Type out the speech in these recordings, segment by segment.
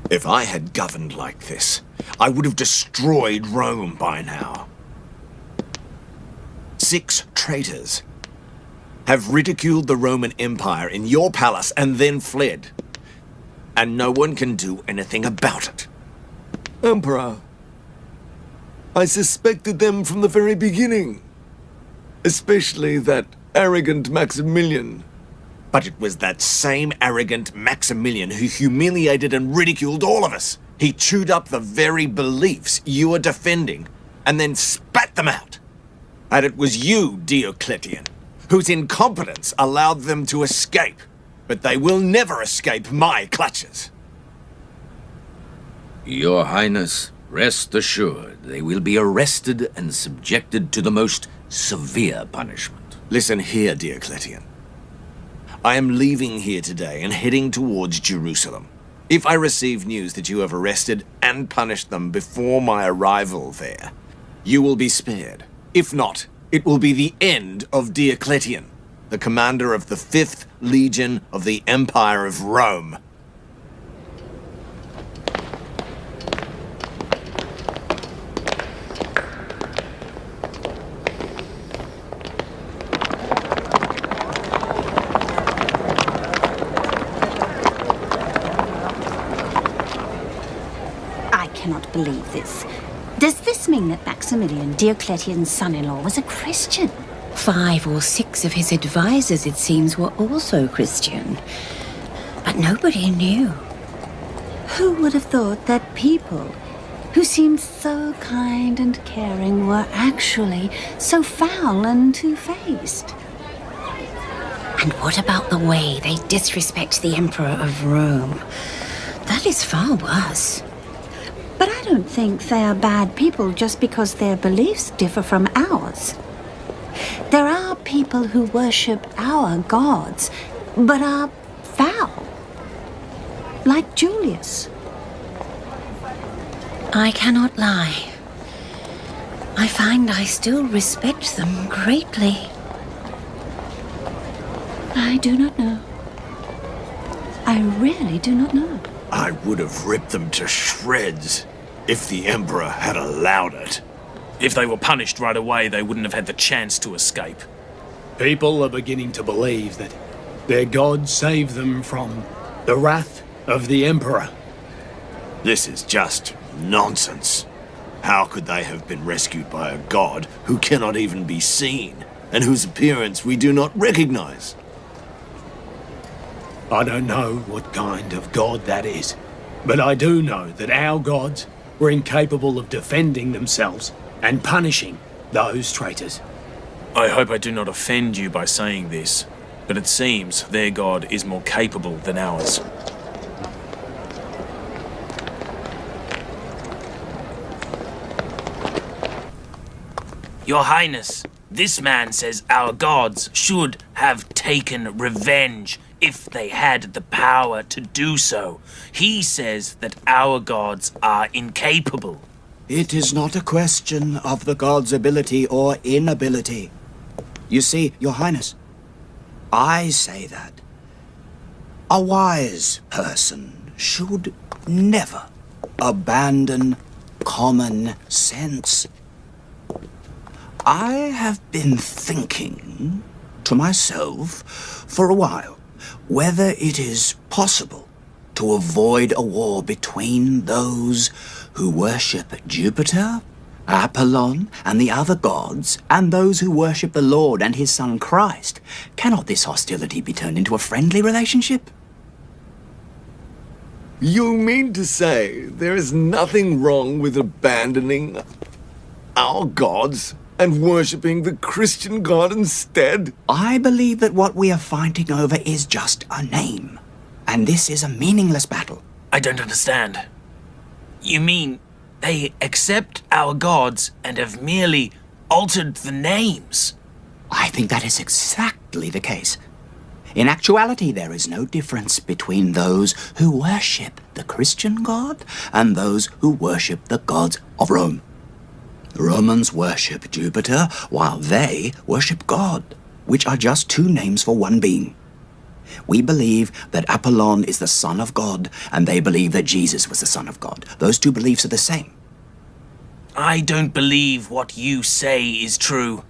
If I had governed like this, I would have destroyed Rome by now. 6 traitors have ridiculed the Roman Empire in your palace and then fled. And no one can do anything about it. Emperor, I suspected them from the very beginning. Especially that arrogant Maximilian. But it was that same arrogant Maximilian who humiliated and ridiculed all of us. He chewed up the very beliefs you were defending and then spat them out. And it was you, Diocletian, whose incompetence allowed them to escape. But they will never escape my clutches. Your Highness, rest assured they will be arrested and subjected to the most severe punishment. Listen here, Diocletian. I am leaving here today and heading towards Jerusalem. If I receive news that you have arrested and punished them before my arrival there, you will be spared. If not, it will be the end of Diocletian, the commander of the 5th Legion of the Empire of Rome. I cannot believe this. Does this mean that Maximilian, Diocletian's son-in-law, was a Christian? 5 or 6 of his advisors, it seems, were also Christian. But nobody knew. Who would have thought that people who seemed so kind and caring were actually so foul and two-faced? And what about the way they disrespect the Emperor of Rome? That is far worse. But I don't think they are bad people just because their beliefs differ from ours. There are people who worship our gods, but are foul. Like Julius. I cannot lie. I find I still respect them greatly. I do not know. I really do not know. I would have ripped them to shreds if the Emperor had allowed it. If they were punished right away, they wouldn't have had the chance to escape. People are beginning to believe that their god saved them from the wrath of the Emperor. This is just nonsense. How could they have been rescued by a god who cannot even be seen, and whose appearance we do not recognize? I don't know what kind of god that is, but I do know that our gods were incapable of defending themselves and punishing those traitors. I hope I do not offend you by saying this, but it seems their god is more capable than ours. Your Highness, this man says our gods should have taken revenge if they had the power to do so. He says that our gods are incapable. It is not a question of the god's ability or inability. You see, Your Highness, I say that a wise person should never abandon common sense. I have been thinking to myself for a while whether it is possible to avoid a war between those who worship Jupiter, Apollon, and the other gods, and those who worship the Lord and his Son Christ. Cannot this hostility be turned into a friendly relationship? You mean to say there is nothing wrong with abandoning our gods and worshipping the Christian God instead? I believe that what we are fighting over is just a name, and this is a meaningless battle. I don't understand. You mean they accept our gods and have merely altered the names? I think that is exactly the case. In actuality, there is no difference between those who worship the Christian God and those who worship the gods of Rome. The Romans worship Jupiter, while they worship God, which are just two names for one being. We believe that Apollon is the son of God, and they believe that Jesus was the son of God. Those two beliefs are the same. I don't believe what you say is true.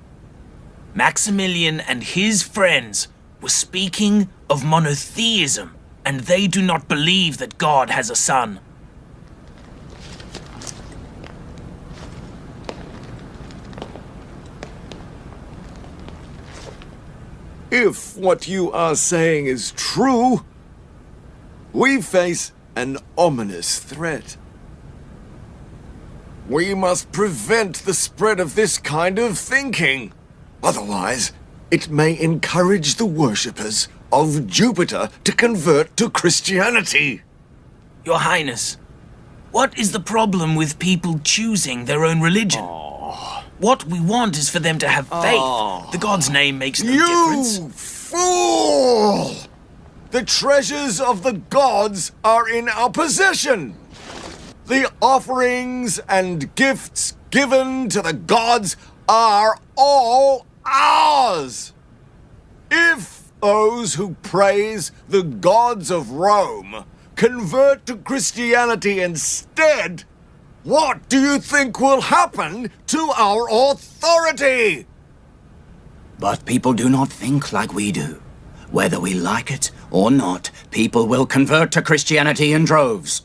Maximilian and his friends were speaking of monotheism, and they do not believe that God has a son. If what you are saying is true, we face an ominous threat. We must prevent the spread of this kind of thinking. Otherwise, it may encourage the worshippers of Jupiter to convert to Christianity. Your Highness, what is the problem with people choosing their own religion? What we want is for them to have faith. The god's name makes no difference. You fool! The treasures of the gods are in our possession. The offerings and gifts given to the gods are all ours. If those who praise the gods of Rome convert to Christianity instead, what do you think will happen to our authority? But people do not think like we do. Whether we like it or not, people will convert to Christianity in droves.